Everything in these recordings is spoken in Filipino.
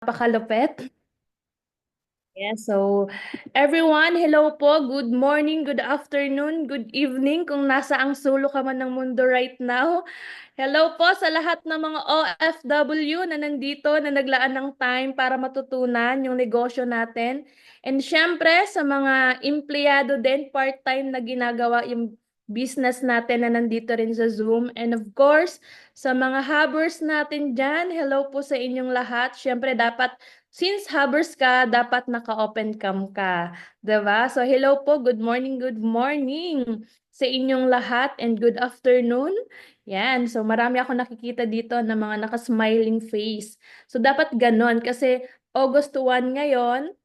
napakalupit. Yes, so everyone, hello po. Good morning, good afternoon, good evening kung nasa ang sulok ka man ng mundo right now. Hello po sa lahat ng mga OFW na nandito na naglaan ng time para matutunan yung negosyo natin. And syempre sa mga empleyado din, part-time na ginagawa yung business natin na nandito rin sa Zoom. And of course, sa mga hubbers natin dyan, hello po sa inyong lahat. Syempre dapat since hubbers ka, dapat naka-open cam ka. Diba? So hello po, good morning sa inyong lahat and good afternoon. Yan, so marami ako nakikita dito na mga naka-smiling face. So dapat ganon kasi August 1 ngayon,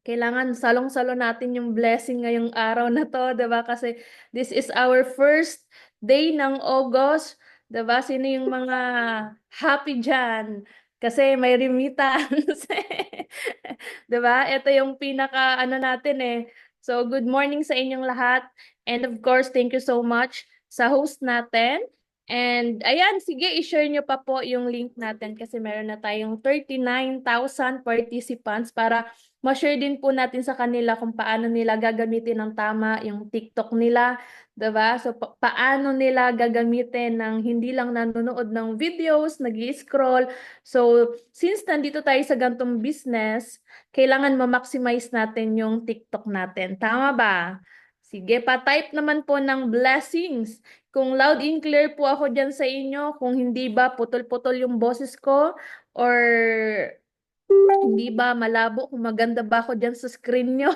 kailangan salong-salo natin yung blessing ngayong araw na to, 'di ba? Kasi this is our first day ng August, 'di ba? Sino yung mga happy diyan? Kasi may remittance. 'Di ba? Ito yung pinaka ano natin eh. So good morning sa inyong lahat. And of course, thank you so much sa host natin. And ayan, sige, i-share nyo pa po yung link natin kasi meron na tayong 39,000 participants para ma-share din po natin sa kanila kung paano nila gagamitin ng tama yung TikTok nila, 'di ba? So paano nila gagamitin ng hindi lang nanonood ng videos, nag-i-scroll. So since nandito tayo sa gantong business, kailangan ma-maximize natin yung TikTok natin. Tama ba? Sige, pa-type naman po ng blessings. Kung loud and clear po ako dyan sa inyo, kung hindi ba putol-putol yung boses ko, or hindi ba malabo, kung maganda ba ako dyan sa screen nyo.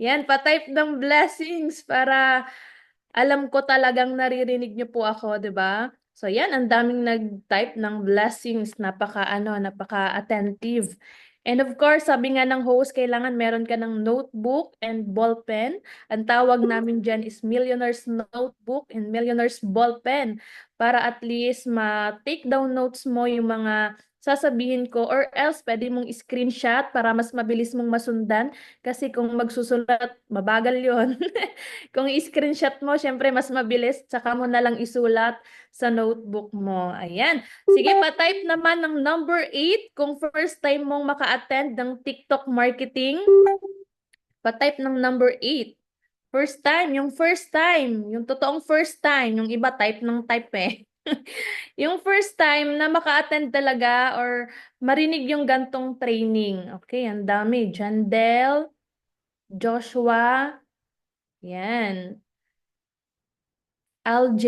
Yan, pa-type ng blessings para alam ko talagang naririnig nyo po ako, di ba? So yan, ang daming nag-type ng blessings, napaka-attentive. And of course, sabi nga ng host, kailangan meron ka ng notebook and ballpen. Ang tawag namin dyan is Millionaire's Notebook and Millionaire's Ballpen para at least ma-take down notes mo yung mga sasabihin ko or else pwede mong screenshot para mas mabilis mong masundan kasi kung magsusulat, mabagal yon. Kung i-screenshot mo, syempre mas mabilis, tsaka mo na lang isulat sa notebook mo. Ayan. Sige, pa-type naman ng number 8 kung first time mong maka-attend ng TikTok marketing. Pa-type ng number 8. First time, yung totoong first time, yung iba type ng type eh. Yung first time na maka-attend talaga or marinig yung gantong training. Okay, ang dami. Jandel, Joshua, yan. LJ.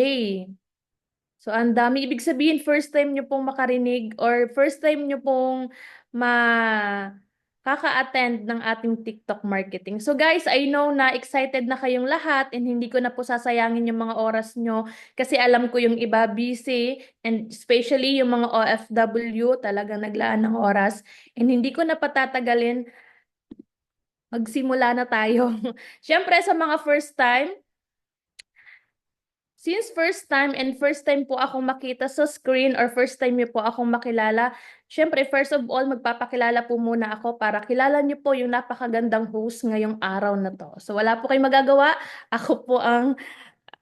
So, ang dami. Ibig sabihin, first time nyo pong makarinig or first time nyo pong kaka-attend ng ating TikTok marketing. So guys, I know na excited na kayong lahat and hindi ko na po sasayangin yung mga oras nyo kasi alam ko yung iba busy and especially yung mga OFW talaga naglaan ng oras and hindi ko na patatagalin. Magsimula na tayo. Siyempre sa mga first time, since first time po akong makita sa screen or first time niyo po akong makilala, syempre first of all, magpapakilala po muna ako para kilala niyo po yung napakagandang host ngayong araw na to. So wala po kayong magagawa, ako po ang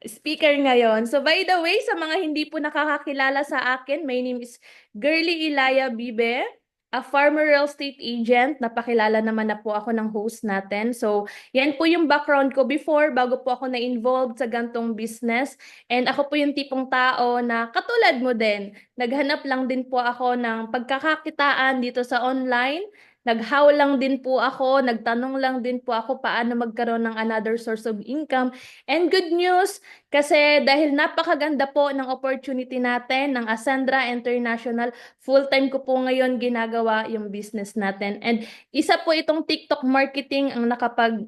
speaker ngayon. So by the way, sa mga hindi po nakakakilala sa akin, my name is Girly Ilaya Bibe, a former real estate agent. Napakilala naman na po ako ng host natin. So yan po yung background ko before, bago po ako na-involved sa gantong business. And ako po yung tipong tao na katulad mo din. Naghanap lang din po ako ng pagkakakitaan dito sa online. Naghaw lang din po ako, nagtanong lang din po ako paano magkaroon ng another source of income. And good news, kasi dahil napakaganda po ng opportunity natin ng Ascendra International, full-time ko po ngayon ginagawa yung business natin. And isa po itong TikTok marketing ang nakapag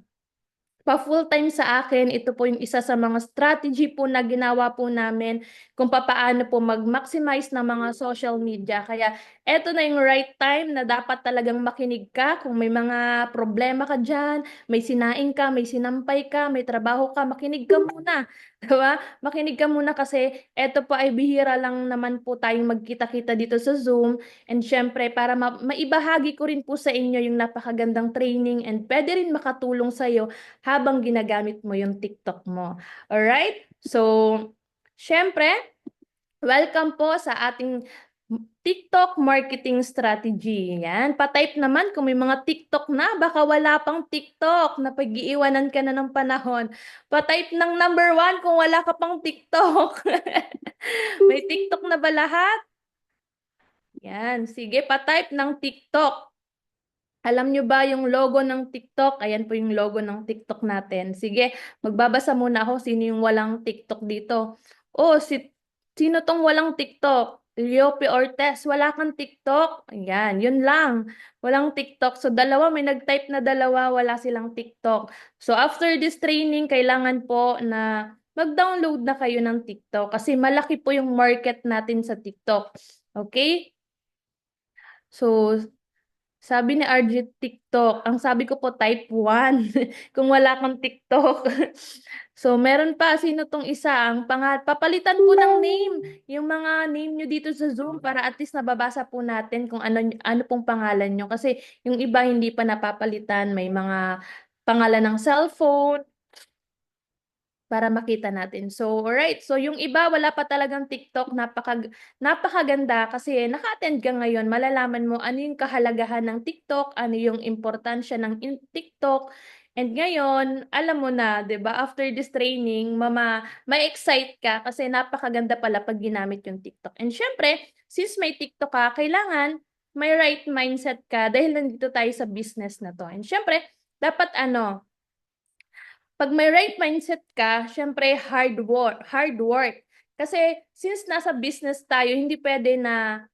pa-full-time sa akin. Ito po yung isa sa mga strategy po na ginawa po namin kung paano po mag-maximize ng mga social media. Kaya eto na yung right time na dapat talagang makinig ka. Kung may mga problema ka dyan, may sinaing ka, may sinampay ka, may trabaho ka, makinig ka muna. Diba? Makinig ka muna kasi eto po ay bihira lang naman po tayong magkita-kita dito sa Zoom. And syempre, para maibahagi ko rin po sa inyo yung napakagandang training and pwede rin makatulong sa'yo habang ginagamit mo yung TikTok mo. Alright? So, syempre, welcome po sa ating TikTok marketing strategy. Yan. Pa-type naman kung may mga TikTok na. Baka wala pang TikTok na pag-iiwanan ka na ng panahon. Pa-type ng number 1 kung wala ka pang TikTok. May TikTok na ba lahat? Yan. Sige, pa-type ng TikTok. Alam nyo ba yung logo ng TikTok? Ayan po yung logo ng TikTok natin. Sige, magbabasa muna ako sino yung walang TikTok dito. Oh, sino tong walang TikTok? Leope Ortez, wala kang TikTok? Ayan, yun lang. Walang TikTok. So, dalawa, may nag-type na dalawa, wala silang TikTok. So, after this training, kailangan po na mag-download na kayo ng TikTok kasi malaki po yung market natin sa TikTok. Okay? So, sabi ni RJ TikTok, ang sabi ko po type 1 kung wala kang TikTok. So meron pa, sino tong isa? Papalitan po ng name, yung mga name nyo dito sa Zoom para at least nababasa po natin kung ano pong pangalan nyo. Kasi yung iba hindi pa napapalitan, may mga pangalan ng cellphone, para makita natin. So, alright. So, yung iba, wala pa talagang TikTok. Napakaganda kasi naka-attend ka ngayon. Malalaman mo ano yung kahalagahan ng TikTok, ano yung importansya ng TikTok. And ngayon, alam mo na, 'di ba? After this training, may-excite ka kasi napakaganda pala pag ginamit yung TikTok. And syempre, since may TikTok ka, kailangan may right mindset ka dahil nandito tayo sa business na to. And syempre, dapat pag may right mindset ka, syempre hard work, hard work. Kasi since nasa business tayo, hindi pwede na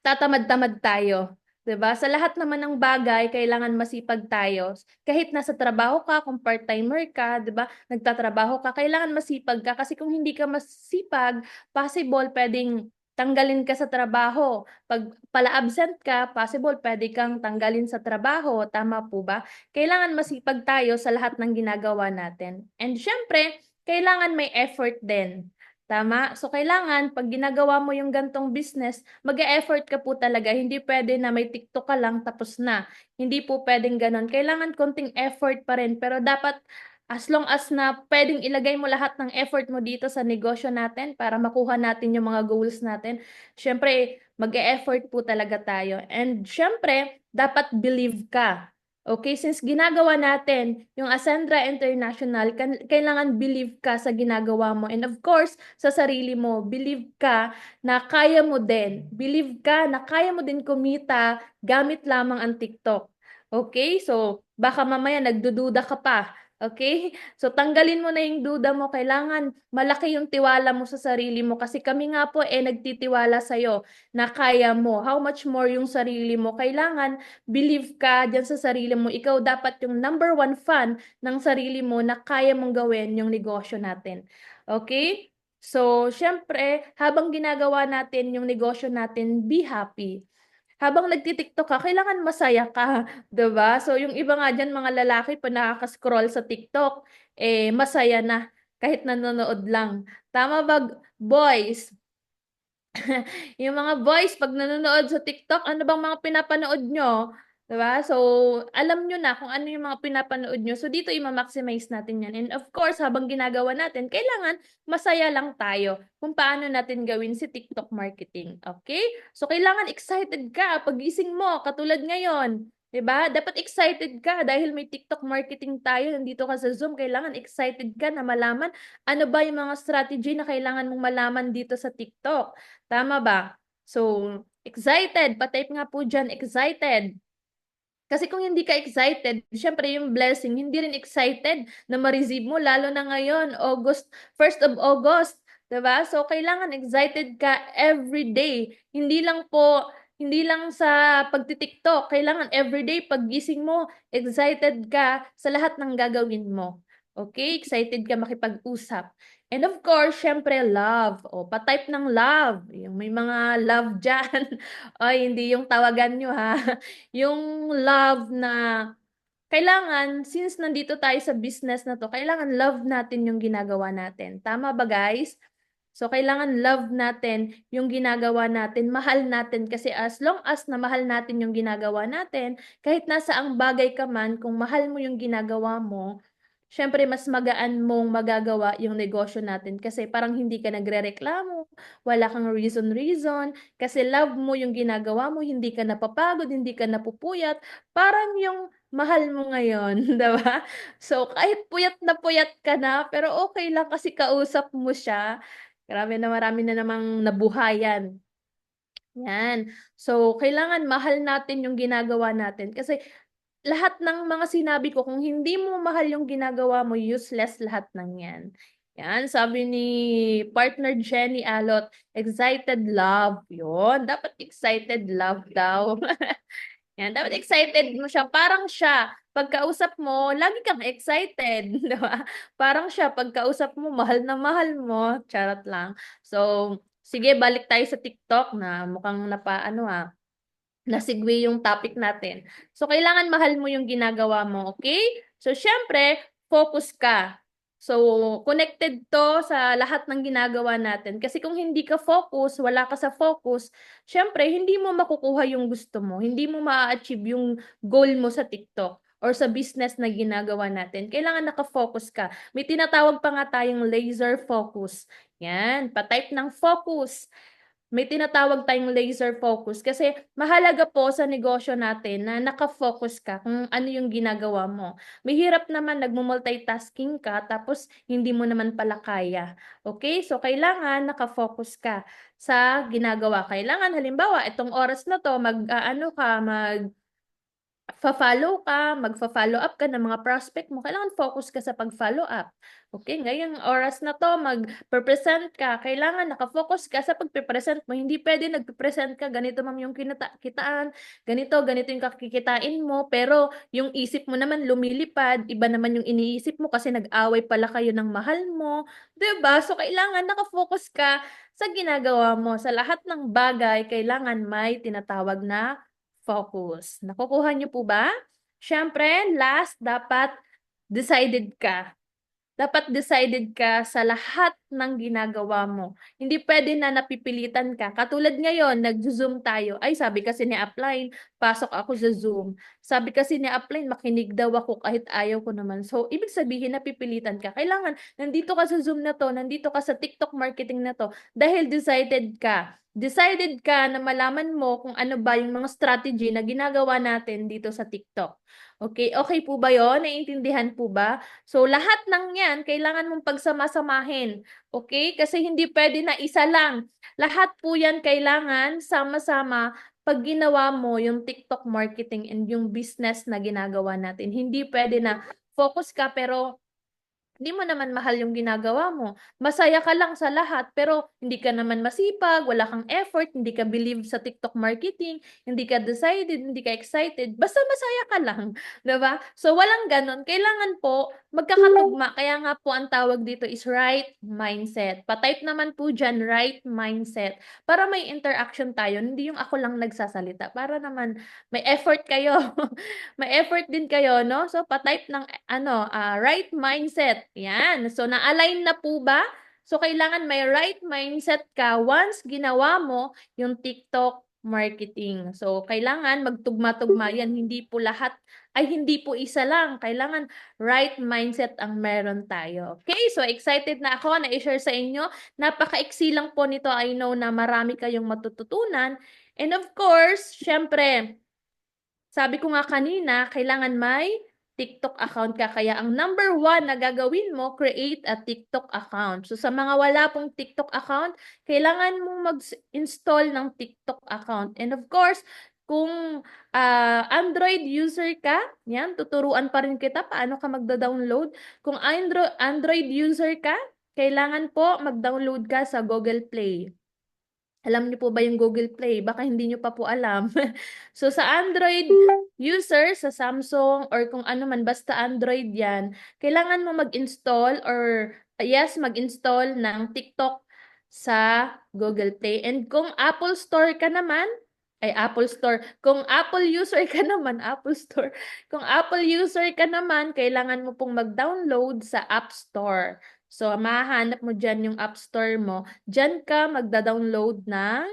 tatamad-tamad tayo. 'Di ba? Sa lahat naman ng bagay, kailangan masipag tayo. Kahit nasa trabaho ka, kung part-timer ka, 'di ba? Nagtatrabaho ka, kailangan masipag ka kasi kung hindi ka masipag, possible pwedeng tanggalin ka sa trabaho. Pag pala-absent ka, possible pwede kang tanggalin sa trabaho. Tama po ba? Kailangan masipag tayo sa lahat ng ginagawa natin. And syempre, kailangan may effort din. Tama? So, kailangan, pag ginagawa mo yung gantong business, mag-e-effort ka po talaga. Hindi pwede na may TikTok ka lang, tapos na. Hindi po pwedeng ganon. Kailangan konting effort pa rin. Pero dapat, as long as na pwedeng ilagay mo lahat ng effort mo dito sa negosyo natin para makuha natin yung mga goals natin, syempre, mag-e-effort po talaga tayo. And syempre, dapat believe ka. Okay, since ginagawa natin yung Ascendra International, kailangan believe ka sa ginagawa mo. And of course, sa sarili mo, believe ka na kaya mo din. Believe ka na kaya mo din kumita gamit lamang ang TikTok. Okay? So, baka mamaya nagdududa ka pa. Okay? So, tanggalin mo na yung duda mo. Kailangan malaki yung tiwala mo sa sarili mo. Kasi kami nga po nagtitiwala sa'yo na kaya mo. How much more yung sarili mo? Kailangan believe ka dyan sa sarili mo. Ikaw dapat yung number 1 fan ng sarili mo na kaya mong gawin yung negosyo natin. Okay? So, syempre, habang ginagawa natin yung negosyo natin, be happy. Habang nagtitiktok ka, kailangan masaya ka, 'di ba? So, yung iba nga diyan mga lalaki pa nakaka-scroll sa TikTok, masaya na kahit nanonood lang. Tama ba, boys? Yung mga boys, pag nanonood sa TikTok, ano bang mga pinapanood nyo? Diba? So, alam nyo na kung ano yung mga pinapanood nyo. So, dito i-maximize natin yan. And of course, habang ginagawa natin, kailangan masaya lang tayo kung paano natin gawin si TikTok marketing. Okay? So, kailangan excited ka pagising mo, katulad ngayon. Diba? Dapat excited ka dahil may TikTok marketing tayo. Nandito ka sa Zoom, kailangan excited ka na malaman ano ba yung mga strategy na kailangan mong malaman dito sa TikTok. Tama ba? So, excited. Pa-type nga po dyan, excited. Kasi kung hindi ka excited, syempre yung blessing, hindi rin excited na ma-receive mo, lalo na ngayon, August, 1st of August. Diba? So, kailangan excited ka every day. Hindi lang sa pagtitiktok. Kailangan everyday, paggising mo, excited ka sa lahat ng gagawin mo. Okay? Excited ka makipag-usap. And of course, syempre, love. O, pa-type ng love. Yung may mga love dyan. Ay, hindi yung tawagan nyo ha. Yung love na kailangan, since nandito tayo sa business na to, kailangan love natin yung ginagawa natin. Tama ba, guys? So, kailangan love natin yung ginagawa natin, mahal natin. Kasi as long as na mahal natin yung ginagawa natin, kahit nasa ang bagay ka man, kung mahal mo yung ginagawa mo, syempre mas magaan mong magagawa yung negosyo natin kasi parang hindi ka nagrereklamo, wala kang reason, kasi love mo yung ginagawa mo, hindi ka napapagod, hindi ka napupuyat, parang yung mahal mo ngayon, 'di ba? So, kahit puyat ka na, pero okay lang kasi kausap mo siya. Grabe na marami na namang nabuhayan. Yan. So, kailangan mahal natin yung ginagawa natin kasi lahat ng mga sinabi ko kung hindi mo mahal yung ginagawa mo, useless lahat ng yan. Yan, sabi ni partner Jenny Alot, excited love. Yun, dapat excited love daw. Yan, dapat excited mo siya. Parang siya, pagkausap mo, lagi kang excited, di ba? Parang siya, pagkausap mo, mahal na mahal mo. Charot lang. So, sige, balik tayo sa TikTok na mukhang napaano nasegue yung topic natin. So, kailangan mahal mo yung ginagawa mo, okay? So, syempre, focus ka. So, connected to sa lahat ng ginagawa natin. Kasi kung hindi ka focus, wala ka sa focus, syempre, hindi mo makukuha yung gusto mo. Hindi mo ma-achieve yung goal mo sa TikTok or sa business na ginagawa natin. Kailangan nakafocus ka. May tinatawag pa nga tayong laser focus. Yan, pa-type ng focus. May tinatawag tayong laser focus kasi mahalaga po sa negosyo natin na naka-focus ka kung ano yung ginagawa mo. Mahirap naman nagmo-multitasking ka tapos hindi mo naman pala kaya. Okay? So, kailangan naka-focus ka sa ginagawa. Kailangan halimbawa, itong oras na to, mag-ano ka, follow ka, magfa-follow up ka ng mga prospect mo, kailangan focus ka sa pag-follow up. Okay, ngayong oras na to, mag-present ka, kailangan nakafocus ka sa pag-present mo. Hindi pwede nag-present ka, ganito ma'am yung kitaan, ganito yung kakikitain mo, pero yung isip mo naman lumilipad, iba naman yung iniisip mo kasi nag-away pala kayo ng mahal mo. 'Di ba? So, kailangan nakafocus ka sa ginagawa mo. Sa lahat ng bagay, kailangan may tinatawag na focus. Nakukuha niyo po ba? Siyempre, last, dapat decided ka. Dapat decided ka sa lahat ng ginagawa mo. Hindi pwede na napipilitan ka. Katulad ngayon, nag-Zoom tayo. Ay, sabi kasi ni Upline, pasok ako sa Zoom. Sabi kasi ni Upline, makinig daw ako kahit ayaw ko naman. So, ibig sabihin, napipilitan ka. Kailangan, nandito ka sa Zoom na to, nandito ka sa TikTok marketing na to, dahil decided ka. Decided ka na malaman mo kung ano ba yung mga strategy na ginagawa natin dito sa TikTok. Okay, okay po ba yon? Naiintindihan po ba? So, lahat ng yan, kailangan mong pagsama-samahin. Okay? Kasi hindi pwede na isa lang. Lahat po yan kailangan sama-sama pag ginawa mo yung TikTok marketing and yung business na ginagawa natin. Hindi pwede na focus ka pero hindi mo naman mahal yung ginagawa mo. Masaya ka lang sa lahat, pero hindi ka naman masipag, wala kang effort, hindi ka believe sa TikTok marketing, hindi ka decided, hindi ka excited, basta masaya ka lang, 'di ba? So walang ganon. Kailangan po magkakatugma. Kaya nga po ang tawag dito is right mindset. Pa-type naman po diyan right mindset para may interaction tayo, hindi yung ako lang nagsasalita. Para naman may effort kayo. May effort din kayo, no? So, pa-type ng right mindset. Yan. So, na-align na po ba? So, kailangan may right mindset ka once ginawa mo yung TikTok marketing. So, kailangan magtugma-tugma yan. Hindi po lahat, ay hindi po isa lang. Kailangan right mindset ang meron tayo. Okay? So, excited na ako na i-share sa inyo. Napaka-iksi lang po nito. I know na marami kayong matututunan. And of course, syempre, sabi ko nga kanina, kailangan may TikTok account ka. Kaya ang number one na gagawin mo, create a TikTok account. So sa mga wala pong TikTok account, kailangan mong mag-install ng TikTok account. And of course, kung Android user ka, yan, tuturuan pa rin kita paano ka magda-download. Kung Android user ka, kailangan po mag-download ka sa Google Play. Alam niyo po ba yung Google Play? Baka hindi niyo pa po alam. So sa Android user, sa Samsung or kung ano man, basta Android yan, kailangan mo mag-install or yes, mag-install ng TikTok sa Google Play. And kung Apple Store ka naman, ay Apple Store, kung Apple user ka naman, Apple Store, kung Apple user ka naman, kailangan mo pong mag-download sa App Store. So, mahahanap mo dyan yung App Store mo. Diyan ka magda-download ng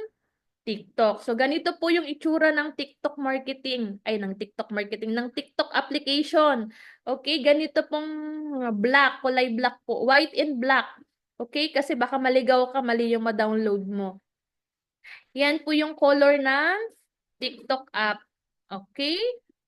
TikTok. So, ganito po yung itsura ng TikTok marketing. Ay, ng TikTok marketing, ng TikTok application. Okay, ganito pong black, kulay black po. White and black. Okay, kasi baka maligaw ka, mali yung ma-download mo. Yan po yung color ng TikTok app. Okay?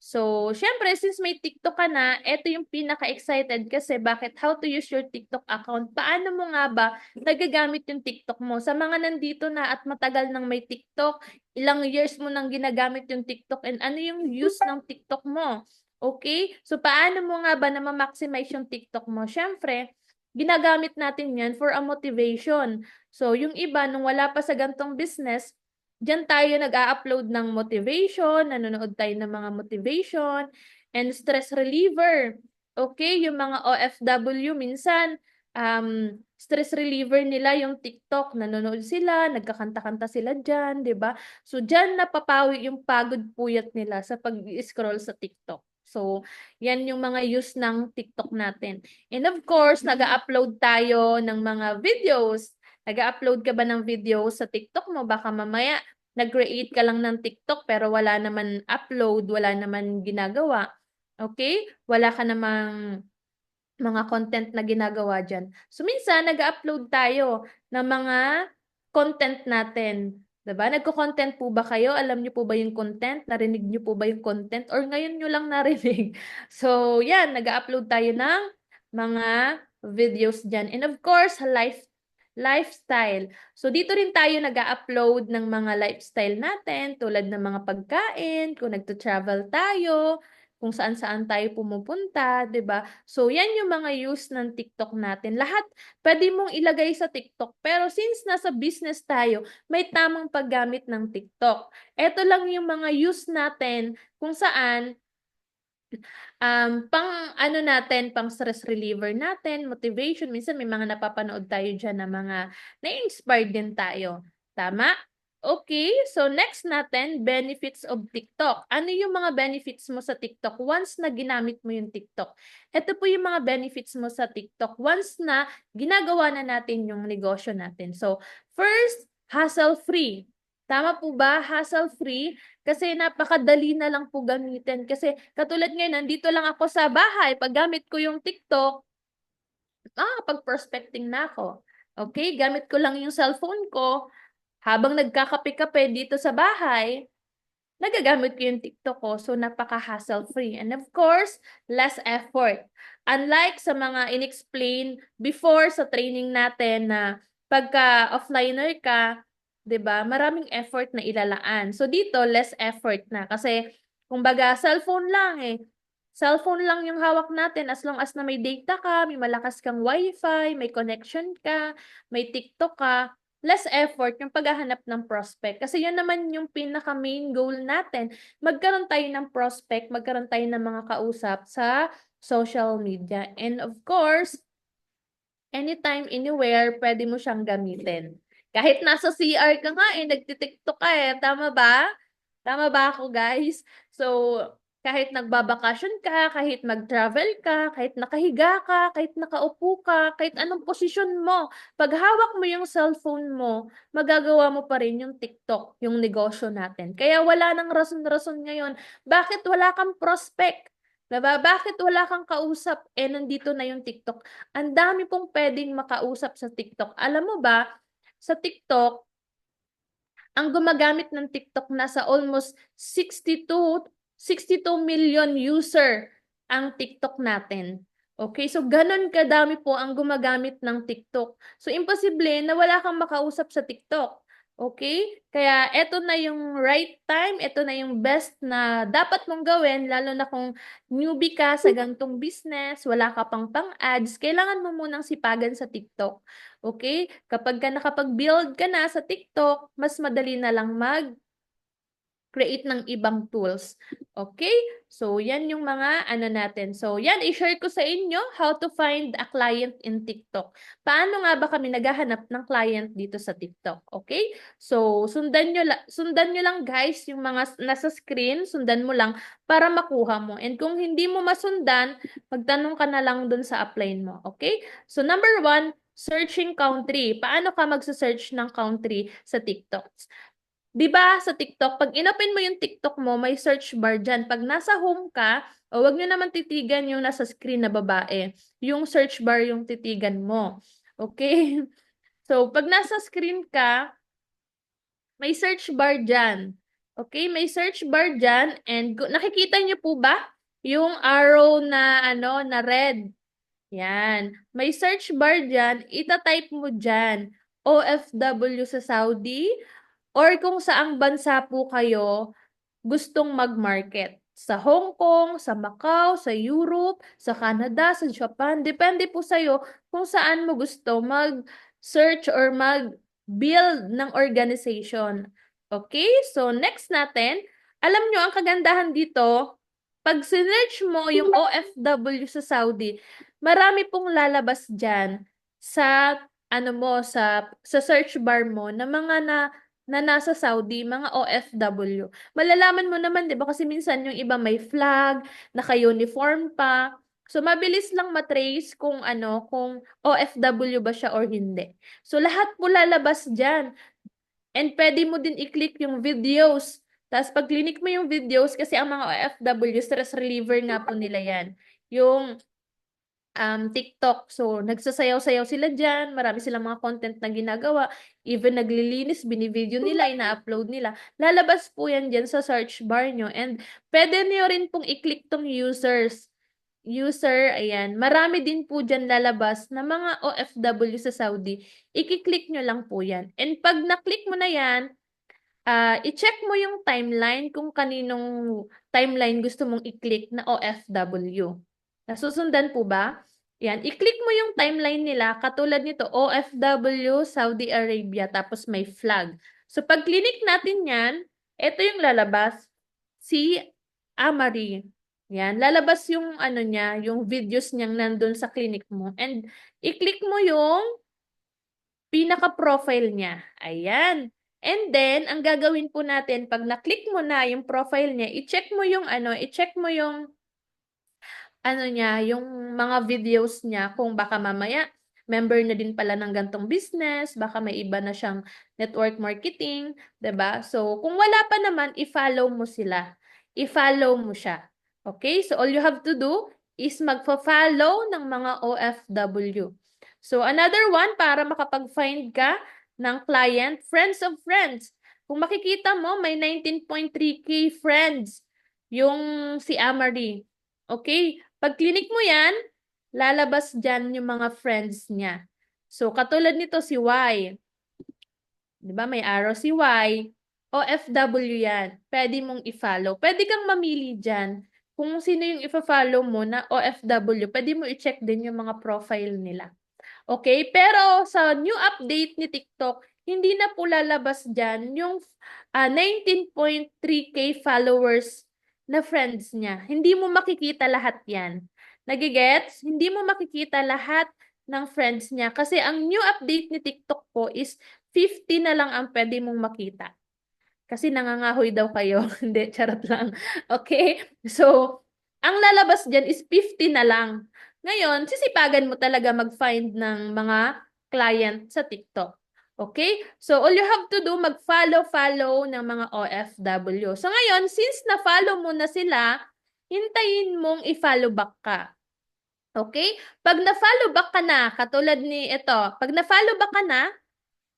So, syempre, since may TikTok ka na, ito yung pinaka-excited kasi bakit? How to use your TikTok account. Paano mo nga ba nagagamit yung TikTok mo? Sa mga nandito na at matagal nang may TikTok, ilang years mo nang ginagamit yung TikTok and ano yung use ng TikTok mo? Okay? So, paano mo nga ba na ma-maximize yung TikTok mo? Syempre, ginagamit natin yan for a motivation. So, yung iba, nung wala pa sa gantong business, diyan tayo nag-a-upload ng motivation, nanonood tayo ng mga motivation, and stress reliever. Okay, yung mga OFW, minsan, stress reliever nila yung TikTok, nanonood sila, nagkakanta-kanta sila dyan, di ba? So, dyan napapawi yung pagod puyat nila sa pag-scroll sa TikTok. So, yan yung mga use ng TikTok natin. And of course, nag-a-upload tayo ng mga videos. Nag-a-upload ka ba ng video sa TikTok mo? Baka mamaya nag-create ka lang ng TikTok pero wala naman upload, wala naman ginagawa. Okay? Wala ka namang mga content na ginagawa dyan. So, minsan, nag-upload tayo ng mga content natin. Diba? Nagko-content po ba kayo? Alam niyo po ba yung content? Narinig niyo po ba yung content? Or ngayon niyo lang narinig? So, yan. Nag-upload tayo ng mga videos dyan. And of course, lifestyle. So, dito rin tayo nag-upload ng mga lifestyle natin, tulad ng mga pagkain, kung nagto-travel tayo, kung saan-saan tayo pumupunta, 'di ba? So, yan yung mga use ng TikTok natin. Lahat pwede mong ilagay sa TikTok. Pero since nasa business tayo, may tamang paggamit ng TikTok. Ito lang yung mga use natin kung saan pang ano natin, pang stress reliever natin, motivation. Minsan may mga napapanood tayo dyan na mga na-inspired din tayo. Tama? Okay, so next natin, benefits of TikTok. Ano yung mga benefits mo sa TikTok once na ginamit mo yung TikTok? Ito po yung mga benefits mo sa TikTok once na ginagawa na natin yung negosyo natin. So, first, hassle-free. Tama po ba? Hassle-free. Kasi napakadali na lang po gamitin. Kasi katulad ngayon, nandito lang ako sa bahay. Pag gamit ko yung TikTok, pag-prospecting na ako. Okay? Gamit ko lang yung cellphone ko. Habang nagkakape-kape dito sa bahay, nagagamit ko yung TikTok ko. So, napaka-hassle-free. And of course, less effort. Unlike sa mga in-explain before sa training natin na pagka offliner ka, 'di ba? Maraming effort na ilalaan. So dito less effort na kasi kumbaga cellphone lang eh. Cellphone lang yung hawak natin as long as na may data ka, may malakas kang wifi, may connection ka, may TikTok ka, less effort yung paghahanap ng prospect. Kasi yun naman yung pinaka main goal natin. Magkaroon tayo ng prospect, magkaroon tayo ng mga kausap sa social media. And of course, anytime, anywhere, pwede mo siyang gamitin. Kahit nasa CR ka nga nagtitiktok ka tama ba? Tama ba ako, guys? So, kahit nagbabakasyon ka, kahit mag-travel ka, kahit nakahiga ka, kahit nakaupo ka, kahit anong posisyon mo, pag hawak mo yung cellphone mo, magagawa mo pa rin yung TikTok, yung negosyo natin. Kaya wala nang rason-rason ngayon. Bakit wala kang prospect? Diba? Bakit wala kang kausap? Nandito na yung TikTok. Ang dami pong pwedeng makausap sa TikTok. Alam mo ba, sa TikTok, ang gumagamit ng TikTok nasa almost 62 million user ang TikTok natin. Okay, so ganun kadami po ang gumagamit ng TikTok. So imposible na wala kang makausap sa TikTok. Okay? Kaya eto na yung right time, eto na yung best na dapat mong gawin, lalo na kung newbie ka sa gantong business, wala ka pang-ads, kailangan mo munang sipagan sa TikTok. Okay? Kapag ka nakapag-build ka na sa TikTok, mas madali na lang mag-create ng ibang tools. Okay? So, yan yung mga ano natin. So, yan, i-share ko sa inyo how to find a client in TikTok. Paano nga ba kami naghahanap ng client dito sa TikTok? Okay? So, sundan nyo lang guys yung mga nasa screen, sundan mo lang para makuha mo. And kung hindi mo masundan, magtanong ka na lang dun sa upline mo. Okay? So, number 1, searching country. Paano ka magsa-search ng country sa TikTok? 'Di ba sa TikTok, pag inopen mo yung TikTok mo, may search bar dyan. Pag nasa home ka, o wag nyo naman titigan yung nasa screen na babae. Yung search bar yung titigan mo. Okay? So, pag nasa screen ka, may search bar dyan. Okay? May search bar dyan. And nakikita nyo po ba yung arrow na, na red? Yan. May search bar dyan. Ita-type mo dyan. OFW sa Saudi or kung saang bansa po kayo gustong mag-market. Sa Hong Kong, sa Macau, sa Europe, sa Canada, sa Japan. Depende po sa'yo kung saan mo gusto mag-search or mag-build ng organization. Okay? So, next natin, alam nyo, ang kagandahan dito, pag sinearch mo yung OFW sa Saudi, marami pong lalabas dyan sa sa search bar mo na mga na nasa Saudi, mga OFW. Malalaman mo naman, 'di ba? Kasi minsan yung iba may flag, naka-uniform pa. So mabilis lang matrace kung kung OFW ba siya or hindi. So lahat po lalabas diyan. And pwede mo din i-click yung videos. Tapos pag click mo yung videos, kasi ang mga OFW, stress reliever nga po nila yan. Yung TikTok. So, nagsasayaw-sayaw sila dyan. Marami silang mga content na ginagawa. Even naglilinis, binivideo nila, ina-upload nila. Lalabas po yan dyan sa search bar nyo. And pwede nyo rin pong i-click tong users. User, ayan. Marami din po dyan lalabas na mga OFW sa Saudi. I-click nyo lang po yan. And pag na-click mo na yan, i-check mo yung timeline kung kaninong timeline gusto mong i-click na OFW. Nasusundan po ba? Yan, i-click mo yung timeline nila, katulad nito, OFW, Saudi Arabia, tapos may flag. So, pag click natin yan, ito yung lalabas, si Amari. Yan, lalabas yung niya, yung videos niyang nandun sa clinic mo. And, i-click mo yung pinaka-profile niya. Ayan. And then, ang gagawin po natin, pag na-click mo na yung profile niya, i-check mo yung i-check mo yung niya, yung mga videos niya kung baka mamaya member na din pala ng gantong business, baka may iba na siyang network marketing, 'di ba? So, kung wala pa naman, i-follow mo sila. I-follow mo siya. Okay? So, all you have to do is magfa-follow ng mga OFW. So, another one para makapag-find ka ng client, friends of friends. Kung makikita mo, may 19.3K friends yung si Amari. Okay? Pag clinic mo yan, lalabas dyan yung mga friends niya. So, katulad nito si Y. Di ba? May arrow si Y. OFW yan. Pwede mong i-follow. Pwede kang mamili dyan. Kung sino yung i-follow mo na OFW, pwede mo i-check din yung mga profile nila. Okay? Pero sa new update ni TikTok, hindi na po lalabas dyan yung 19.3K followers na friends niya. Hindi mo makikita lahat yan. Nagigets? Hindi mo makikita lahat ng friends niya. Kasi ang new update ni TikTok po is 50 na lang ang pwede mong makita. Kasi nangangahoy daw kayo. Hindi, charot lang. Okay? So, ang lalabas dyan is 50 na lang. Ngayon, sisipagan mo talaga mag-find ng mga client sa TikTok. Okay? So, all you have to do, mag-follow-follow ng mga OFW. So, ngayon, since na-follow mo na sila, hintayin mong i-follow back ka. Okay? Pag na-follow back ka na, katulad ni ito, pag na-follow back ka na,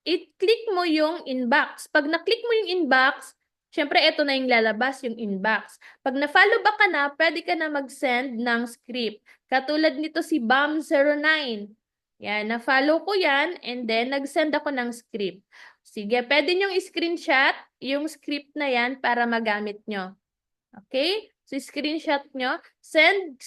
i-click mo yung inbox. Pag na-click mo yung inbox, syempre ito na yung lalabas, yung inbox. Pag na-follow back ka na, pwede ka na mag-send ng script. Katulad nito si BAM09. Yan, na-follow ko yan and then nag-send ako ng script. Sige, pwede nyong i-screenshot yung script na yan para magamit nyo. Okay? So, screenshot nyo. Send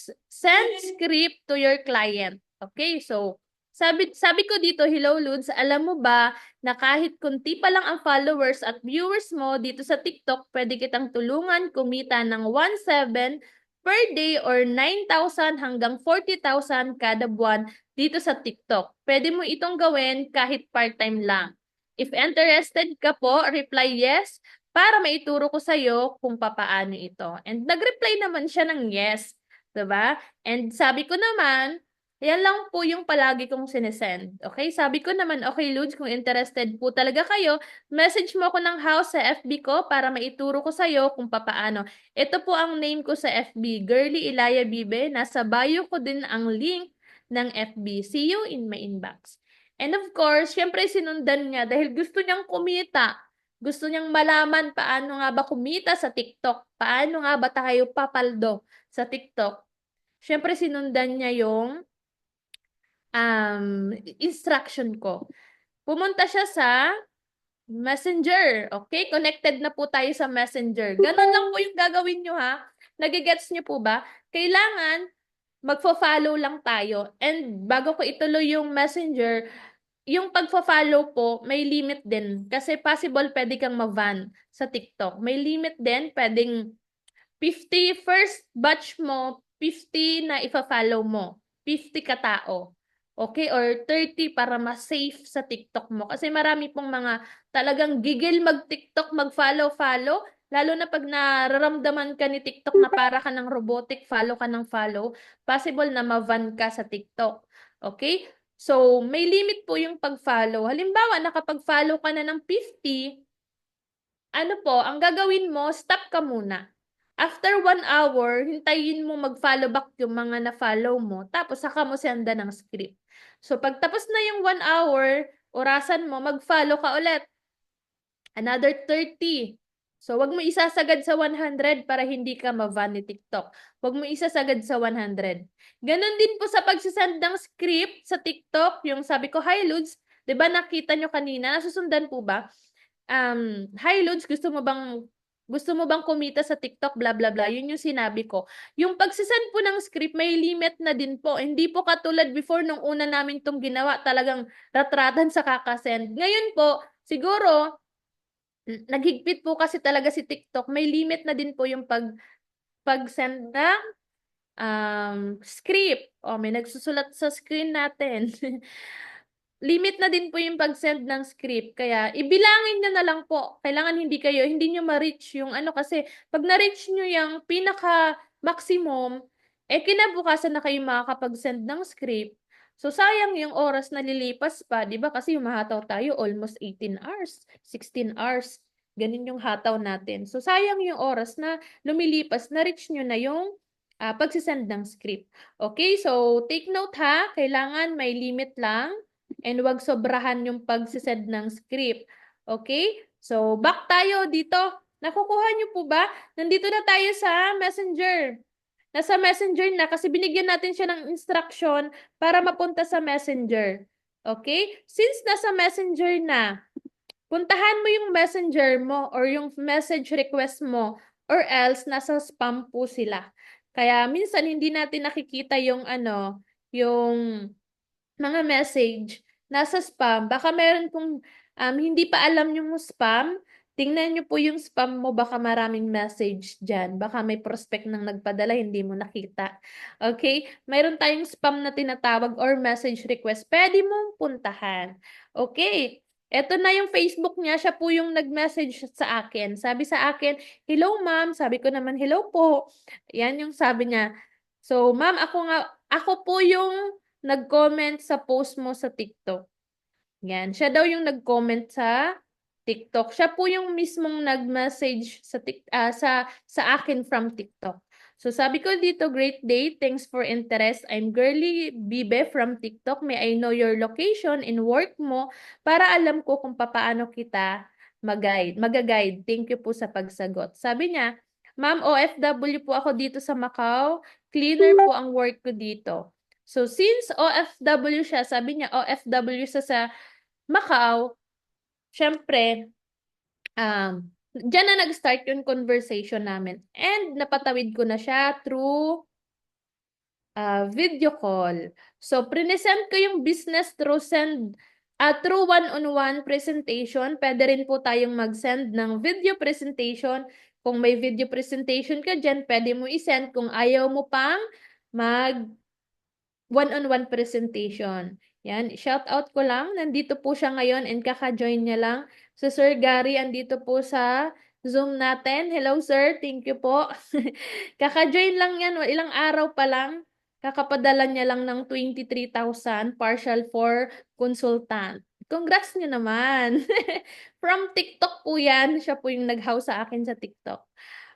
script to your client. Okay? So, sabi ko dito, hello Lods, alam mo ba na kahit kunti pa lang ang followers at viewers mo dito sa TikTok, pwede kitang tulungan kumita ng 1,700 per day or 9,000 hanggang 40,000 kada buwan dito sa TikTok. Pwede mo itong gawin kahit part-time lang. If interested ka po, reply yes para maituro ko sa'yo kung papaano ito. And nag-reply naman siya ng yes. Diba? And sabi ko naman, Yan lang po yung palagi kong sinesend. Okay? Sabi ko naman, okay, Ludes, kung interested po talaga kayo, message mo ako ng house sa FB ko para maituro ko sa'yo kung papaano. Ito po ang name ko sa FB, Girly Ilaya Bibe. Nasa bio ko din ang link ng FB. See you in my inbox. And of course, syempre sinundan niya dahil gusto niyang kumita. Gusto niyang malaman paano nga ba kumita sa TikTok. Paano nga ba tayo papaldo sa TikTok. Syempre sinundan niya yung instruction ko. Pumunta siya sa Messenger. Okay? Connected na po tayo sa Messenger. Ganun lang po yung gagawin nyo ha. Nagigets nyo po ba? Kailangan magfo-follow lang tayo. And bago ko ituloy yung Messenger, yung pagfo-follow po, may limit din. Kasi possible pwede kang ma-ban sa TikTok. May limit din. Pwedeng 50 first batch mo, 50 na ifa-follow mo. 50 katao. Okay? Or 30 para mas safe sa TikTok mo. Kasi marami pong mga talagang gigil mag-TikTok, mag-follow-follow. Lalo na pag nararamdaman ka ni TikTok na para ka ng robotic, follow ka ng follow, possible na ma-ban ka sa TikTok. Okay? So, may limit po yung pag-follow. Halimbawa, nakapag-follow ka na ng 50, ano po, ang gagawin mo, stop ka muna. After 1 hour, hintayin mo mag-follow back yung mga na-follow mo, tapos saka mo senda ng script. So, pag tapos na yung 1 hour, orasan mo, mag-follow ka ulit. Another 30. So, wag mo isasagad sa 100 para hindi ka ma-ban ni TikTok. Wag mo isasagad sa 100. Ganon din po sa pagsisend ng script sa TikTok. Yung sabi ko, hi Ludes, 'di ba nakita nyo kanina? Nasusundan po ba? Hi Lods, gusto mo bang kumita sa TikTok, bla bla bla. Yun yung sinabi ko. Yung pagsisend po ng script, may limit na din po. Hindi po katulad before nung una namin tong ginawa, talagang ratratan sa kakasend. Ngayon po, siguro, naghigpit po kasi talaga si TikTok. May limit na din po yung pag-send ng script. O, may nagsusulat sa screen natin. Limit na din po yung pag-send ng script. Kaya, ibilangin nyo na lang po. Kailangan hindi nyo ma-reach yung ano kasi, pag na-reach nyo yung pinaka-maximum, kinabukasan na kayo makakapag-send ng script. So, sayang yung oras na lilipas pa, di ba? Kasi humahataw tayo almost 18 hours, 16 hours. Ganun yung hataw natin. So, sayang yung oras na lumilipas, na-reach nyo na yung pagsisend ng script. Okay, so take note ha, kailangan may limit lang. And wag sobrahan yung pagsisend ng script. Okay? So, back tayo dito. Nakukuha niyo po ba? Nandito na tayo sa Messenger. Nasa Messenger na kasi binigyan natin siya ng instruction para mapunta sa Messenger. Okay? Since nasa Messenger na, puntahan mo yung Messenger mo or yung message request mo or else nasa spam po sila. Kaya minsan hindi natin nakikita yung yung mga message nasa spam. Baka meron pong hindi pa alam yung spam. Tingnan nyo po yung spam mo, baka maraming message dyan. Baka may prospect nang nagpadala, hindi mo nakita. Okay? Mayroon tayong spam na tinatawag or message request. Pwede mong puntahan. Okay? Ito na yung Facebook niya. Siya po yung nag-message sa akin. Sabi sa akin, hello ma'am. Sabi ko naman, hello po. Yan yung sabi niya. So, ma'am, ako po yung nag-comment sa post mo sa TikTok. Yan. Siya daw yung nag-comment sa TikTok. Siya po yung mismong nag-message sa akin from TikTok. So sabi ko dito, great day. Thanks for interest. I'm Girly Bibe from TikTok. May I know your location and work mo para alam ko kung paano kita mag-guide. Thank you po sa pagsagot. Sabi niya, Ma'am, OFW po ako dito sa Macau. Cleaner po ang work ko dito. So, since OFW siya, sabi niya OFW sa Macau, syempre, dyan na nag-start yung conversation namin. And napatawid ko na siya through video call. So, present ko yung business through one-on-one presentation. Pwede rin po tayong mag-send ng video presentation. Kung may video presentation ka dyan, pwede mo i-send. Kung ayaw mo pang mag one-on-one presentation. Yan, shout out ko lang. Nandito po siya ngayon and kaka-join niya lang. So, Sir Gary, andito po sa Zoom natin. Hello, sir. Thank you po. Kaka-join lang yan. Ilang araw pa lang. Kakapadala niya lang ng 23,000 partial for consultant. Congrats niyo naman. From TikTok po yan. Siya po yung nag-how sa akin sa TikTok.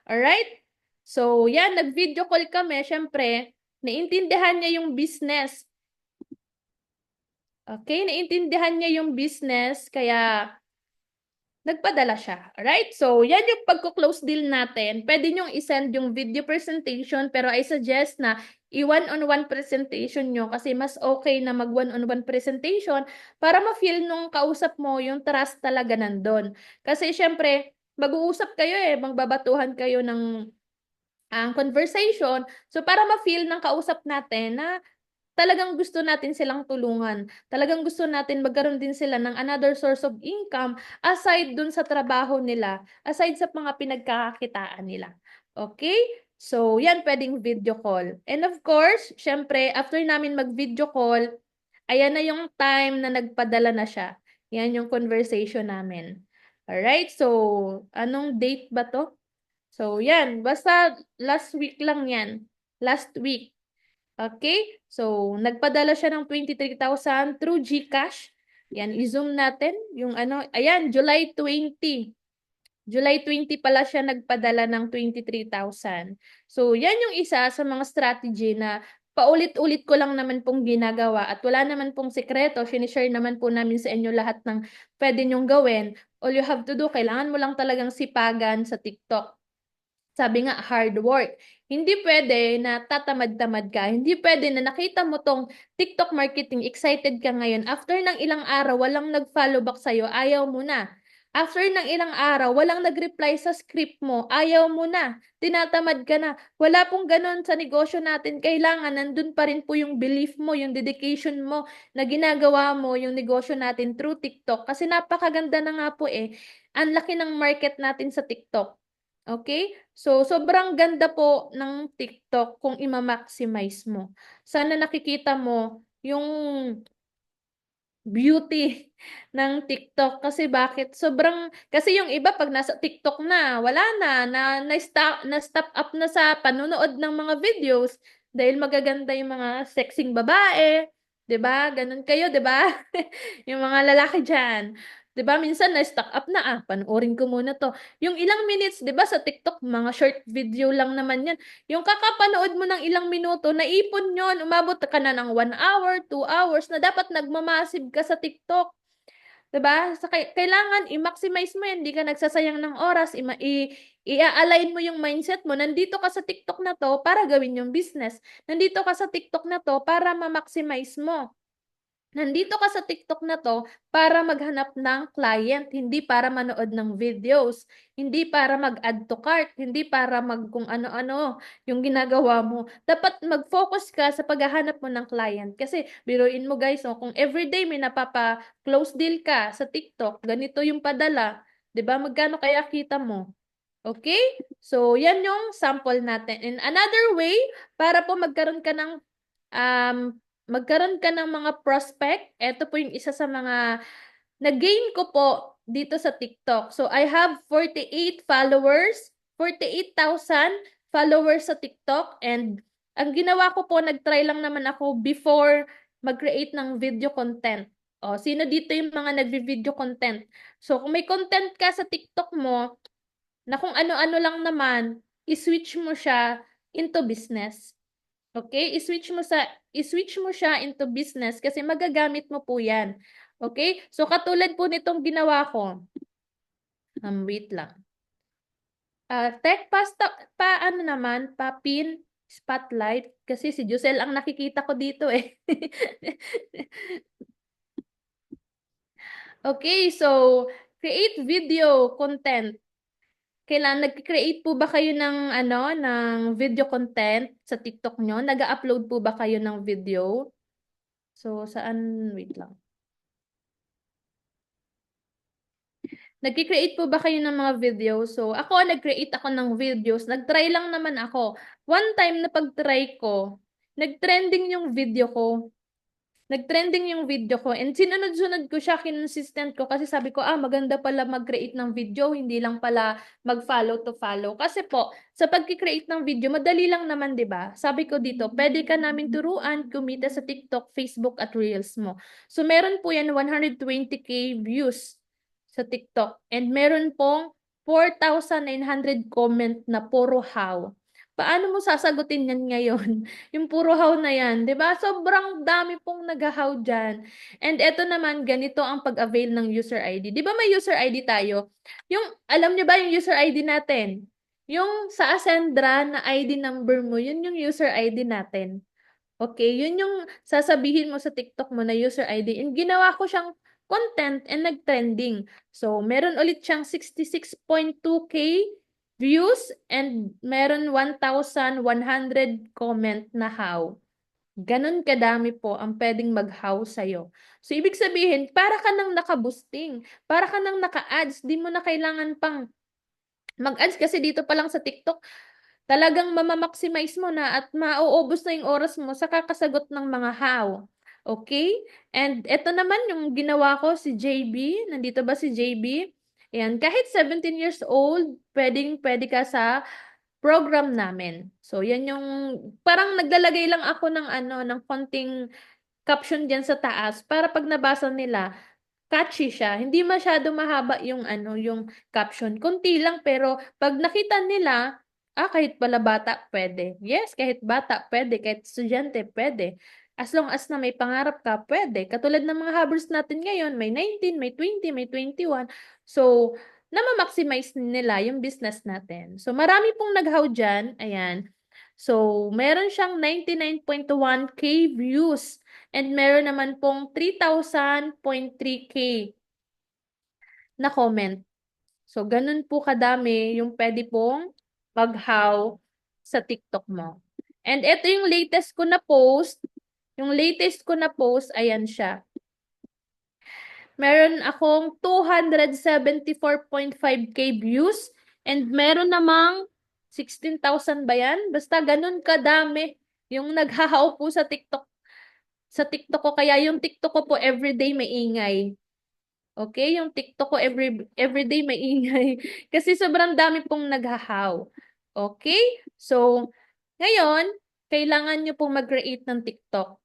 Alright? So, yan, nag-video call kami. Siyempre, naintindihan niya yung business. Okay? Naintindihan niya yung business, kaya nagpadala siya. Alright? So, yan yung pagko-close deal natin. Pwede nyong isend yung video presentation, pero I suggest na i-one-on-one presentation nyo kasi mas okay na mag-one-on-one presentation para ma-feel nung kausap mo yung trust talaga nandun. Kasi syempre, mag-uusap kayo magbabatuhan kayo ng ang conversation. So, para ma-feel ng kausap natin na talagang gusto natin silang tulungan. Talagang gusto natin magkaroon din sila ng another source of income aside dun sa trabaho nila, aside sa mga pinagkakakitaan nila. Okay? So, yan pwedeng video call. And of course, syempre, after namin mag-video call, ayan na yung time na nagpadala na siya. Yan yung conversation namin. Alright? So, anong date ba to? So, yan. Basta last week lang yan. Last week. Okay? So, nagpadala siya ng 23,000 through GCash. Yan, i-zoom natin yung ano. Ayan, July 20. July 20 pala siya nagpadala ng 23,000. So, yan yung isa sa mga strategy na paulit-ulit ko lang naman pong ginagawa at wala naman pong sekreto. Sinishare naman po namin sa inyo lahat ng pwede nyong gawin. All you have to do, kailangan mo lang talagang sipagan sa TikTok. Sabi nga, hard work. Hindi pwede na tatamad-tamad ka. Hindi pwede na nakita mo tong TikTok marketing, excited ka ngayon. After ng ilang araw, walang nag-follow back sa'yo, ayaw mo na. After ng ilang araw, walang nag-reply sa script mo, ayaw mo na. Tinatamad ka na. Wala pong ganon sa negosyo natin. Kailangan, nandun pa rin po yung belief mo, yung dedication mo, na ginagawa mo yung negosyo natin through TikTok. Kasi napakaganda na nga po Ang laki ng market natin sa TikTok. Okay? So, sobrang ganda po ng TikTok kung ima-maximize mo. Sana nakikita mo yung beauty ng TikTok. Kasi bakit? Kasi yung iba pag nasa TikTok na, wala na-stop up na sa panunood ng mga videos dahil magaganda yung mga sexing babae. 'Di ba? Ganun kayo, 'di ba? Yung mga lalaki diyan. 'Di ba? Minsan na-stock up na, panoorin ko muna 'to. Yung ilang minutes, 'di ba, sa TikTok, mga short video lang naman 'yan. Yung kakapanood mo ng ilang minuto, naipon yon, umabot ka na ng 1 hour, 2 hours, na dapat nagmamassive ka sa TikTok. 'Di ba? Kailangan i-maximize mo yan, hindi ka nagsasayang ng oras, i-align mo yung mindset mo. Nandito ka sa TikTok na to para gawin yung business. Nandito ka sa TikTok na to para ma-maximize mo. Nandito ka sa TikTok na to para maghanap ng client, hindi para manood ng videos, hindi para mag-add to cart, hindi para kung ano-ano yung ginagawa mo. Dapat mag-focus ka sa paghahanap mo ng client. Kasi biruin mo guys, kung everyday may napapa-close deal ka sa TikTok, ganito yung padala, 'di ba? Magkano kaya kita mo? Okay? So, yan yung sample natin. And another way, para po um, magkaroon ka ng mga prospect, ito po yung isa sa mga na-gain ko po dito sa TikTok. So, I have 48 followers, 48,000 followers sa TikTok. And ang ginawa ko po, nag-try lang naman ako before mag-create ng video content. O, sino dito yung mga nagvi-video content? So, kung may content ka sa TikTok mo, na kung ano-ano lang naman, i-switch mo siya into business. Okay? I-switch mo siya into business kasi magagamit mo po 'yan. Okay? So katulad po nitong ginawa ko. Wait lang. Tech pasta ano naman, pa-pin spotlight kasi si Josel ang nakikita ko dito Okay, so create video content. Kailan nag-create po ba kayo ng video content sa TikTok nyo? Nag-upload po ba kayo ng video? So, saan? Wait lang. Nag-create po ba kayo ng mga videos? So, ako, nag-create ako ng videos. Nag-try lang naman ako. One time na pag-try ko, nag-trending yung video ko. nag-trending yung video ko and sinunod-sunod ko siya, kinonsistent ko kasi sabi ko, maganda pala mag-create ng video, hindi lang pala mag-follow to follow. Kasi po, sa pag-create ng video, madali lang naman, 'di ba? Sabi ko dito, pwede ka namin turuan kumita sa TikTok, Facebook at Reels mo. So meron po yan 120k views sa TikTok and meron pong 4,900 comment na puro how. Paano mo sasagutin yan ngayon? Yung puro how na yan, 'di ba? Sobrang dami pong nag-how diyan. And eto naman, ganito ang pag-avail ng user ID. 'Di ba may user ID tayo? Yung alam niyo ba yung user ID natin? Yung sa Ascendra na ID number mo, yun yung user ID natin. Okay, yun yung sasabihin mo sa TikTok mo na user ID. And ginawa ko siyang content and nag-trending. So, meron ulit siyang 66.2k views and meron 1,100 comment na how. Ganon kadami po ang pwedeng mag-how sa'yo. So, ibig sabihin, para ka nang naka-boosting, para ka nang naka-ads, di mo na kailangan pang mag-ads kasi dito pa lang sa TikTok, talagang mamamaximize mo na at mauubos na yung oras mo sa kakasagot ng mga how. Okay? And ito naman yung ginawa ko si JB. Nandito ba si JB? Ayan, kahit 17 years old, pwede ka sa program namin. So, yan yung, parang naglalagay lang ako ng ng konting caption diyan sa taas para pag nabasa nila, catchy siya. Hindi masyado mahaba yung yung caption. Konti lang pero pag nakita nila, kahit pala bata pwede. Yes, kahit bata pwede, kahit estudyante pwede. As long as na may pangarap ka, pwede. Katulad ng mga habers natin ngayon, may 19, may 20, may 21. So, na-maximize nila yung business natin. So, marami pong nag-how dyan. Ayan. So, meron siyang 99.1k views. And meron naman pong 3,000.3k na comment. So, ganun po kadami yung pwede pong mag-how sa TikTok mo. And ito yung latest ko na post. Yung latest ko na post, ayan siya. Meron akong 274.5k views and meron namang 16,000 ba yan? Basta ganun kadami yung naghahaw po sa TikTok. Sa TikTok ko, kaya yung TikTok ko po everyday may ingay. Okay, yung TikTok ko everyday maingay kasi sobrang dami pong naghahaw. Okay? So, ngayon, kailangan nyo pong mag-create ng TikTok.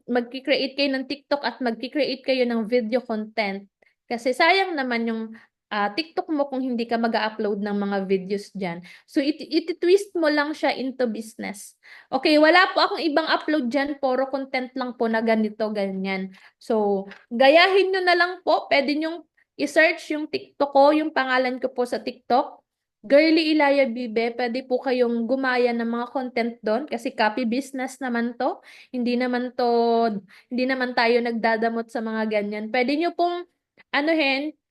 Mag-create kayo ng TikTok at mag-create kayo ng video content. Kasi sayang naman yung TikTok mo kung hindi ka mag-upload ng mga videos dyan. So, iti-twist mo lang siya into business. Okay, wala po akong ibang upload dyan. Puro content lang po na ganito, ganyan. So, gayahin nyo na lang po. Pwede nyo i-search yung TikTok ko, yung pangalan ko po sa TikTok. Girly Ilaya Bibe, pwede po kayong gumaya ng mga content doon kasi copy business naman to. Hindi naman to, hindi naman tayo nagdadamot sa mga ganyan. Pwede nyo pong,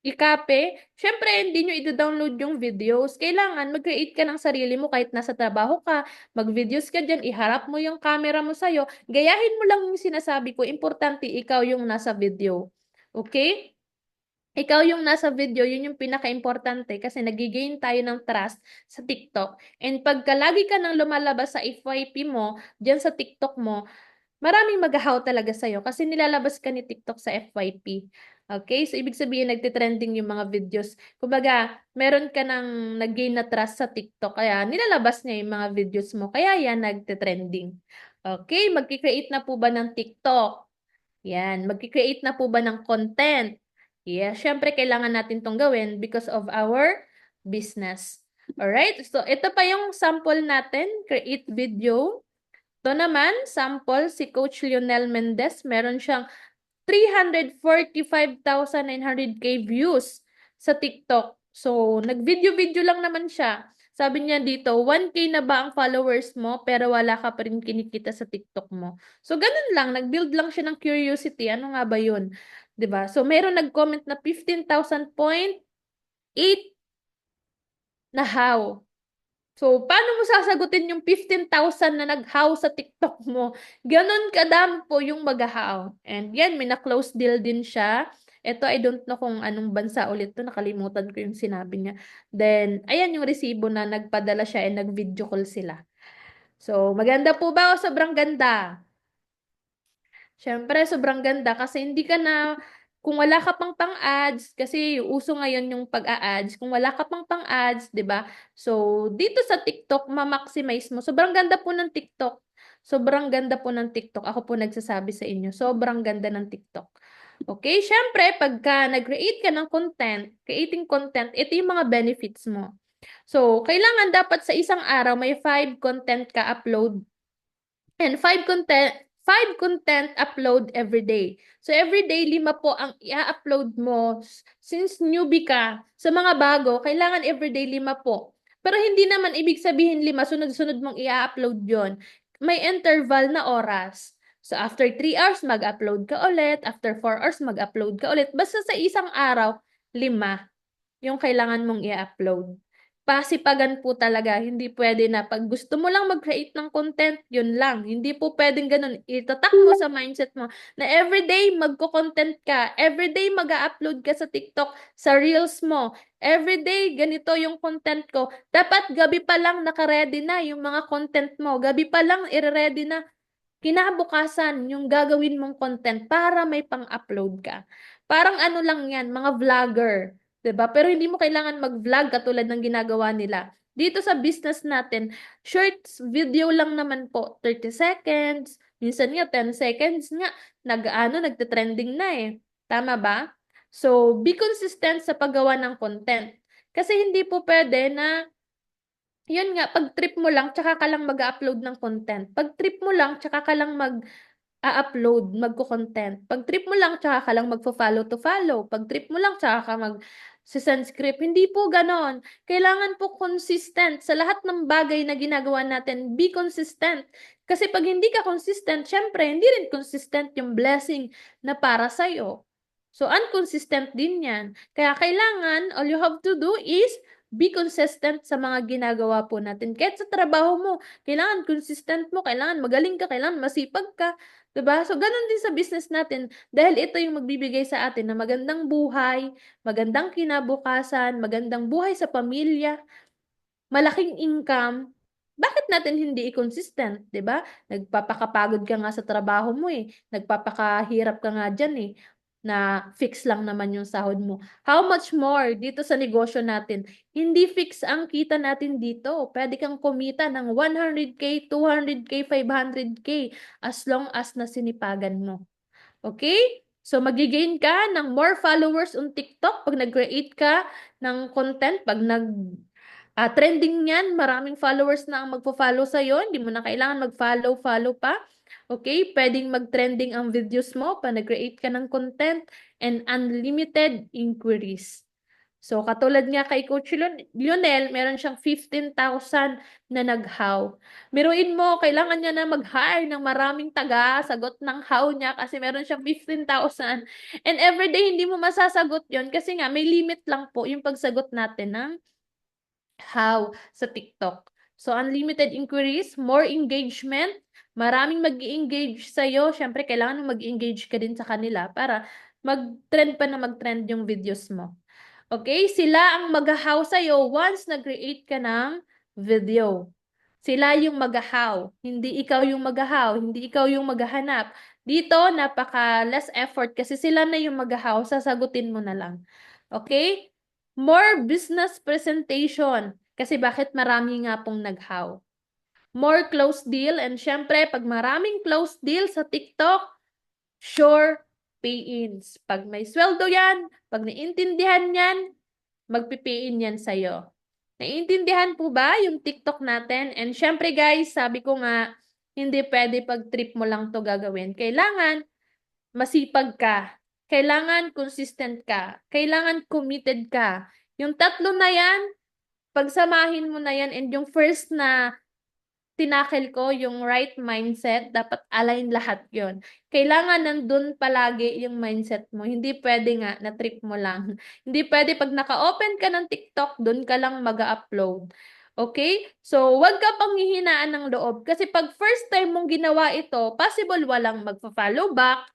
i-copy. Syempre, hindi nyo i-download yung videos. Kailangan mag-create ka ng sarili mo kahit nasa trabaho ka, mag-videos ka dyan, iharap mo yung camera mo sa'yo. Gayahin mo lang yung sinasabi ko. Importante, ikaw yung nasa video. Okay? Ikaw yung nasa video, yun yung pinaka-importante kasi nagigain tayo ng trust sa TikTok. And pagka lagi ka nang lumalabas sa FYP mo, dyan sa TikTok mo, maraming mag-how talaga sa'yo kasi nilalabas ka ni TikTok sa FYP. Okay? So, ibig sabihin, nagtitrending yung mga videos. Kumbaga, meron ka nang nag-gain na trust sa TikTok, kaya nilalabas niya yung mga videos mo. Kaya yan, nagtitrending. Okay? Magkikreate na po ba ng TikTok? Yan. Magkikreate na po ba ng content? Yeah, syempre kailangan natin tong gawin because of our business. Alright? So, ito pa yung sample natin. Create video. Ito naman, sample, si Coach Lionel Mendez. Meron siyang 345,900k views sa TikTok. So, nag-video-video lang naman siya. Sabi niya dito, 1k na ba ang followers mo pero wala ka pa rin kinikita sa TikTok mo. So, ganun lang. Nag-build lang siya ng curiosity. Ano nga ba yun? 'Di ba? So, meron nag-comment na 15,000.8 na how. So, paano mo sasagutin yung 15,000 na nag-how sa TikTok mo? Ganon kadami po yung mag-how. And yan, may na-close deal din siya. Ito, I don't know kung anong bansa ulit to. Nakalimutan ko yung sinabi niya. Then, ayan yung resibo na nagpadala siya and nag-video call sila. So, maganda po ba o sobrang ganda? Syempre, sobrang ganda kasi hindi ka na, kung wala ka pang-ads, kasi uso ngayon yung pag-a-ads, kung wala ka pang-ads, di ba? So, dito sa TikTok, ma-maximize mo. Sobrang ganda po ng TikTok. Sobrang ganda po ng TikTok. Ako po nagsasabi sa inyo, sobrang ganda ng TikTok. Okay, syempre, pagka nag-create ka ng content, creating content, ito yung mga benefits mo. So, kailangan dapat sa isang araw may 5 content ka upload. And five content upload every day. So every day, 5 po ang i-upload mo. Since newbie ka, sa mga bago, kailangan everyday 5 po. Pero hindi naman ibig sabihin 5, sunod-sunod mong i-upload yon. May interval na oras. So after 3 hours, mag-upload ka ulit. After 4 hours, mag-upload ka ulit. Basta sa isang araw, 5 yung kailangan mong i-upload. Pasipagan po talaga, hindi pwede na pag gusto mo lang mag-create ng content, yun lang. Hindi po pwedeng ganun. Itatak mo sa mindset mo na everyday magko-content ka, everyday mag-upload ka sa TikTok, sa Reels mo, everyday ganito yung content ko. Dapat gabi pa lang naka-ready na yung mga content mo. Gabi pa lang i-ready na kinabukasan yung gagawin mong content para may pang-upload ka. Parang ano lang yan, mga vlogger. 'Di ba? Pero hindi mo kailangan mag-vlog katulad ng ginagawa nila. Dito sa business natin, shorts video lang naman po, 30 seconds, minsan nga 10 seconds nga, nagte-trending na eh. Tama ba? So, be consistent sa paggawa ng content. Kasi hindi po pwede na yun nga, pag trip mo lang, tsaka ka lang mag-upload ng content. Pag trip mo lang, tsaka ka lang mag-upload, magko-content. Pag trip mo lang, tsaka ka lang magfo-follow to follow. Pag trip mo lang, tsaka ka send script. Hindi po ganon. Kailangan po consistent. Sa lahat ng bagay na ginagawa natin, be consistent. Kasi pag hindi ka consistent, syempre, hindi rin consistent yung blessing na para sa'yo. So, inconsistent din yan. Kaya kailangan, all you have to do is be consistent sa mga ginagawa po natin. Kahit sa trabaho mo, kailangan consistent mo, kailangan magaling ka, kailangan masipag ka. 'Di ba? So, ganun din sa business natin. Dahil ito yung magbibigay sa atin ng magandang buhay, magandang kinabukasan, magandang buhay sa pamilya, malaking income. Bakit natin hindi i-consistent, 'di ba? Nagpapakapagod ka nga sa trabaho mo eh. Nagpapakahirap ka nga diyan eh na fix lang naman yung sahod mo. How much more dito sa negosyo natin? Hindi fix ang kita natin dito. Pwede kang kumita ng 100K, 200K, 500K as long as nasinipagan mo. Okay? So, magigain ka ng more followers on TikTok pag nag-create ka ng content, pag trending yan, maraming followers na ang magpo-follow sa'yo, hindi mo na kailangan mag-follow pa. Okay? Pwedeng mag-trending ang videos mo pag nag-create ka ng content and unlimited inquiries. So, katulad nga kay Coach Lionel, meron siyang 15,000 na nag-how. Biruin mo, kailangan niya na mag-hire ng maraming taga, sagot ng how niya kasi meron siyang 15,000. And everyday, hindi mo masasagot yon kasi nga may limit lang po yung pagsagot natin ng how sa TikTok. So, unlimited inquiries, more engagement, maraming mag-engage sa'yo. Siyempre, kailangan mag-engage ka din sa kanila para mag-trend pa na mag-trend yung videos mo. Okay? Sila ang mag-how sa'yo once nag-create ka ng video. Sila yung mag-how. Hindi ikaw yung mag-how. Hindi ikaw yung maghahanap. Dito, napaka less effort kasi sila na yung mag-how. Sasagutin mo na lang. Okay? More business presentation. Kasi bakit marami nga pong nag-how? More close deal. And syempre, pag maraming close deal sa TikTok, sure pay-ins. Pag may sweldo yan, pag naiintindihan yan, magpipay-in yan sa'yo. Naiintindihan po ba yung TikTok natin? And syempre guys, sabi ko nga, hindi pwede pag trip mo lang to gagawin. Kailangan masipag ka. Kailangan consistent ka. Kailangan committed ka. Yung tatlo na yan, pagsamahin mo na yan and yung first na tinakil ko yung right mindset, dapat align lahat yon. Kailangan nandun palagi yung mindset mo. Hindi pwede nga na trip mo lang. Hindi pwede pag naka-open ka ng TikTok, dun ka lang mag-upload. Okay? So, wag ka panghihinaan ng loob. Kasi pag first time mong ginawa ito, possible walang magpa-follow back,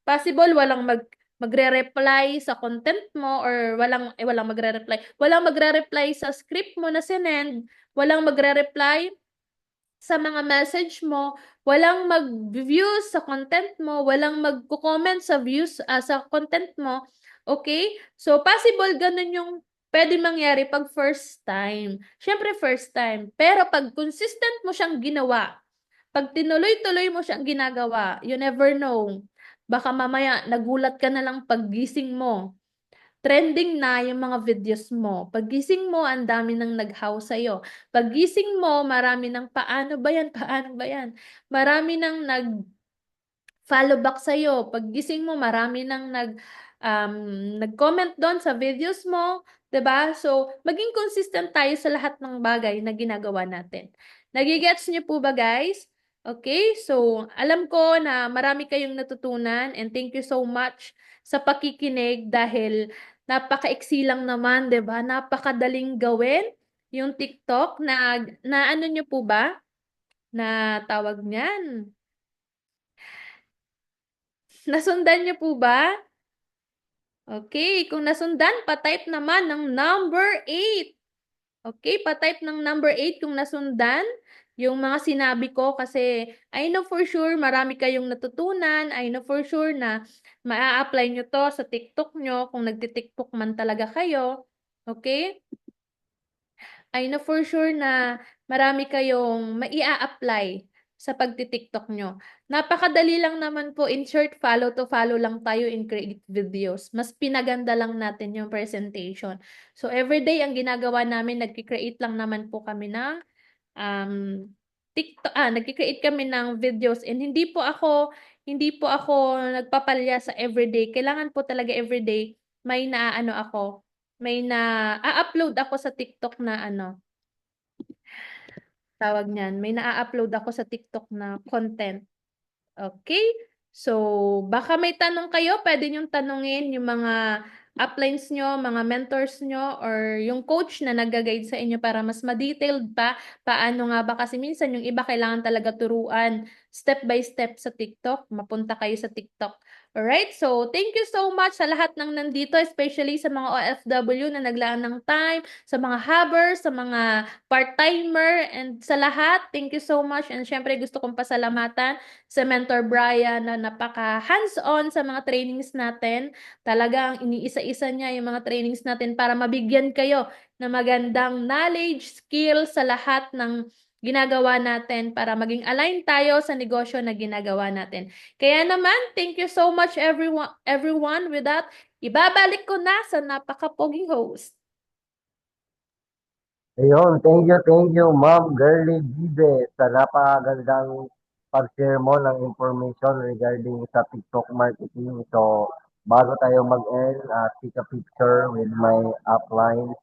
possible walang magre-reply sa content mo or walang magre-reply. Walang magre-reply sa script mo na sinend, walang magre-reply sa mga message mo, walang mag-views sa content mo, walang magko-comment sa views sa content mo. Okay? So possible ganun yung pwede mangyari pag first time. Syempre first time. Pero pag consistent mo siyang ginawa, pag tinuloy-tuloy mo siyang ginagawa, you never know. Baka mamaya nagulat ka na lang paggising mo. Trending na yung mga videos mo. Paggising mo, ang dami nang nag-how sa'yo. Paggising mo, marami nang paano ba yan, paano ba yan? Marami nang follow back sa'yo. Paggising mo, marami nang um, nag-comment doon sa videos mo. 'Di ba? So, maging consistent tayo sa lahat ng bagay na ginagawa natin. Nagigets niyo po ba, guys? Okay? So, alam ko na marami kayong natutunan and thank you so much sa pakikinig dahil napaka-iksi lang naman, 'di ba? Napakadaling gawin yung TikTok na ano niyo po ba? Na tawag niyan. Nasundan niyo po ba? Okay, kung nasundan, pa-type naman ng number 8. Okay, pa-type ng number 8 kung nasundan yung mga sinabi ko kasi I know for sure marami kayong natutunan. I know for sure na maa-apply nyo to sa TikTok nyo kung nagti-TikTok man talaga kayo. Okay? I know for sure na marami kayong maia-apply sa pagti-TikTok nyo. Napakadali lang naman po, insert follow to follow lang tayo in create videos. Mas pinaganda lang natin yung presentation. So everyday ang ginagawa namin, nagki-create lang naman po kami ng um, TikTok, nagki-create kami ng videos and hindi po ako nagpapalya sa everyday. Kailangan po talaga everyday may naaano ako, may na-upload ako sa TikTok na tawag niyan, may na-upload ako sa TikTok na content. Okay? So, baka may tanong kayo, pwede niyong tanungin yung mga uplines nyo, mga mentors nyo, or yung coach na nag-guide sa inyo para mas ma-detailed pa. Paano nga ba? Kasi minsan yung iba kailangan talaga turuan step by step sa TikTok. Mapunta kayo sa TikTok. Alright? So, thank you so much sa lahat ng nandito, especially sa mga OFW na naglaan ng time, sa mga hubbers, sa mga part-timer, and sa lahat, thank you so much. And syempre, gusto kong pasalamatan si Mentor Brian na napaka hands-on sa mga trainings natin. Talagang iniisa-isa niya yung mga trainings natin para mabigyan kayo ng magandang knowledge, skill sa lahat ng ginagawa natin para maging align tayo sa negosyo na ginagawa natin. Kaya naman, thank you so much everyone. With that, ibabalik ko na sa napaka-poging host. Ayun, thank you, Ma'am Girlie Gibe, sa napakagandang pag-share mo ng information regarding sa TikTok marketing. So, bago tayo mag-end, take a picture with my upline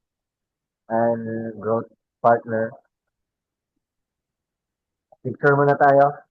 and growth partner. Picture muna tayo.